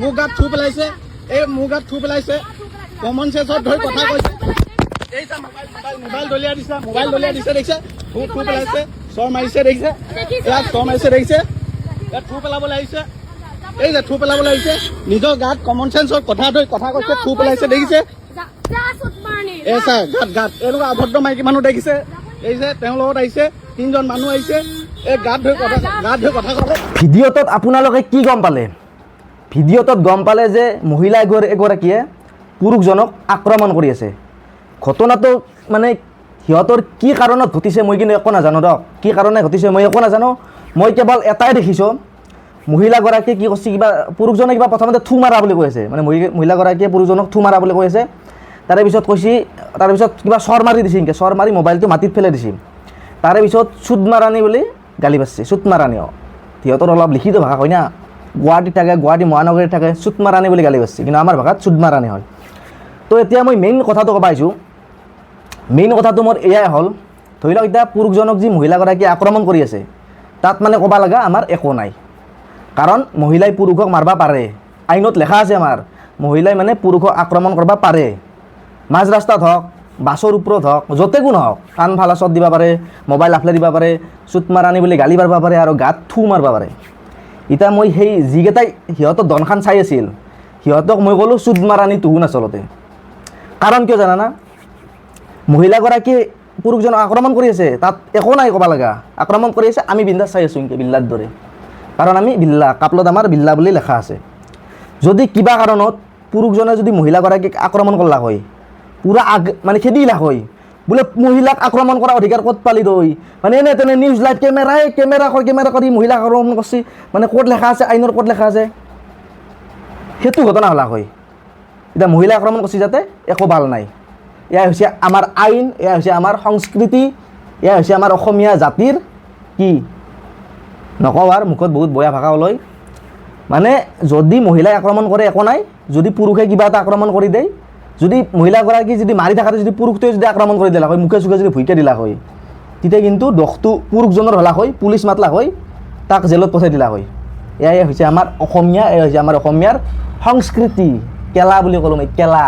মোৰ গাত থু পেলাইছে মোৰ গাত থু পেলাইছে কমন চেন্সত ধৰি কথা কৈছে এই যে মোবাইল দলিয়াই দিছে দেখিছে থু পেলাইছে চৰ মাৰিছে দেখিছে ইয়াত চৰ মাৰিছে দেখিছে ইয়াত থু পেলাবলৈ আহিছে এই যে থু পেলাবলৈ আহিছে নিজৰ গাত কমন চেন্সত কথা ধৰি কথা কৈছে থু পেলাইছে দেখিছে এই ছাৰ গাত এনেকুৱা অভদ্ৰ মাইকী মানুহ দেখিছে এই যে তেওঁৰ লগত আহিছে 3জন মানুহ আহিছে এই গাত ধৰি কথা ক'লে ভিডিঅ'টোত আপোনালোকে কি গম পালে ভিডিঅ'টোত গম পালে যে মহিলা এগৰাকীয়ে পুৰুষজনক আক্ৰমণ কৰি আছে ঘটনাটো মানে সিহঁতৰ কি কাৰণত ঘটিছে মই কিন্তু একো নাজানো দিয়ক কি কাৰণে ঘটিছে মই একো নাজানো মই কেৱল এটাই দেখিছোঁ মহিলাগৰাকীয়ে কি কৈছে কিবা পুৰুষজনে কিবা প্ৰথমতে থু মাৰা বুলি কৈ আছে মানে মহিলাগৰাকীয়ে পুৰুষজনক থু মাৰা বুলি কৈ আছে তাৰে পিছত কিবা চৰ মাৰি দিছে এনেকৈ চৰ মাৰি মোবাইলটো মাটিত পেলাই দিছে তাৰে পিছত চুট মাৰাণী বুলি গালি পাৰছে চুট মাৰাণী সিহঁতৰ অলপ লিখিত ভাষা হয় না গুৱাহাটীত থাকে গুৱাহাটী মহানগৰীত থাকে চুট মাৰাণী বুলি গালি পাৰছে কিন্তু আমাৰ ভাষাত চুট মাৰাণী হয় তো এতিয়া মই মেইন কথাটো ক'ব আহিছোঁ মেইন কথাটো মোৰ এয়াই হ'ল ধৰি লওক এতিয়া পুৰুষজনক যি মহিলাগৰাকীয়ে আক্ৰমণ কৰি আছে তাত মানে ক'ব লগা আমাৰ একো নাই কাৰণ মহিলাই পুৰুষক মাৰিব পাৰে আইনত লেখা আছে আমাৰ মহিলাই মানে পুৰুষক আক্ৰমণ কৰিব পাৰে মাজ ৰাস্তাত হওক বাছৰ ওপৰত হওক য'তেকো নহওক কাণ ফালাচত দিব পাৰে মোবাইল আফলাই দিব পাৰে চুট মাৰাণী বুলি গালি পাৰিব পাৰে আৰু গাত থু মাৰিব পাৰে এতিয়া মই সেই যিকেইটাই সিহঁতৰ দনখান চাই আছিল সিহঁতক মই ক'লোঁ চুট মাৰাণী তুহুন আচলতে কাৰণ কিয় জানানা মহিলাগৰাকীয়ে পুৰুষজনক আক্ৰমণ কৰি আছে তাত একো নাই ক'ব লগা আক্ৰমণ কৰি আছে আমি বিন্দাছ চাই আছোঁ এনেকৈ বিল্লাৰ দৰে কাৰণ আমি বিল্লা কাপলত আমাৰ বিল্লা বুলি লেখা আছে যদি কিবা কাৰণত পুৰুষজনে যদি মহিলাগৰাকীক আক্ৰমণ কৰলা হয় পুৰা মানে খেদিলা হয় বোলে মহিলাক আক্ৰমণ কৰা অধিকাৰ ক'ত পালি তই মানে এনে তেনে নিউজ লাইভ কেমেৰা কৰি মহিলাক আক্ৰমণ কৰিছে মানে ক'ত লেখা আছে আইনৰ ক'ত লেখা আছে সেইটো ঘটনা হ'লা হয় এতিয়া মহিলা আক্ৰমণ কৰিছে যাতে একো ভাল নাই এয়া হৈছে আমাৰ আইন এয়া হৈছে আমাৰ সংস্কৃতি এয়া হৈছে আমাৰ অসমীয়া জাতিৰ কি নকওঁ আৰু মুখত বহুত বেয়া ভাষা ওলাই মানে যদি মহিলাই আক্ৰমণ কৰে একো নাই যদি পুৰুষে কিবা এটা আক্ৰমণ কৰি দিয়ে যদি মহিলাগৰাকী যদি মাৰি থাকাতে যদি পুৰুষটোৱে যদি আক্ৰমণ কৰি দিলা হয় মুখে চুখে যদি ভুইকে দিলা হয় তেতিয়া কিন্তু দোষটো পুৰুষজনৰ হ'লা হয় পুলিচ মাতলা হয় তাক জেলত পঠাই দিলা হয় এয়াই হৈছে আমাৰ অসমীয়া এয়া হৈছে আমাৰ অসমীয়াৰ সংস্কৃতি কেলা বুলি ক'লোঁ মই কেলা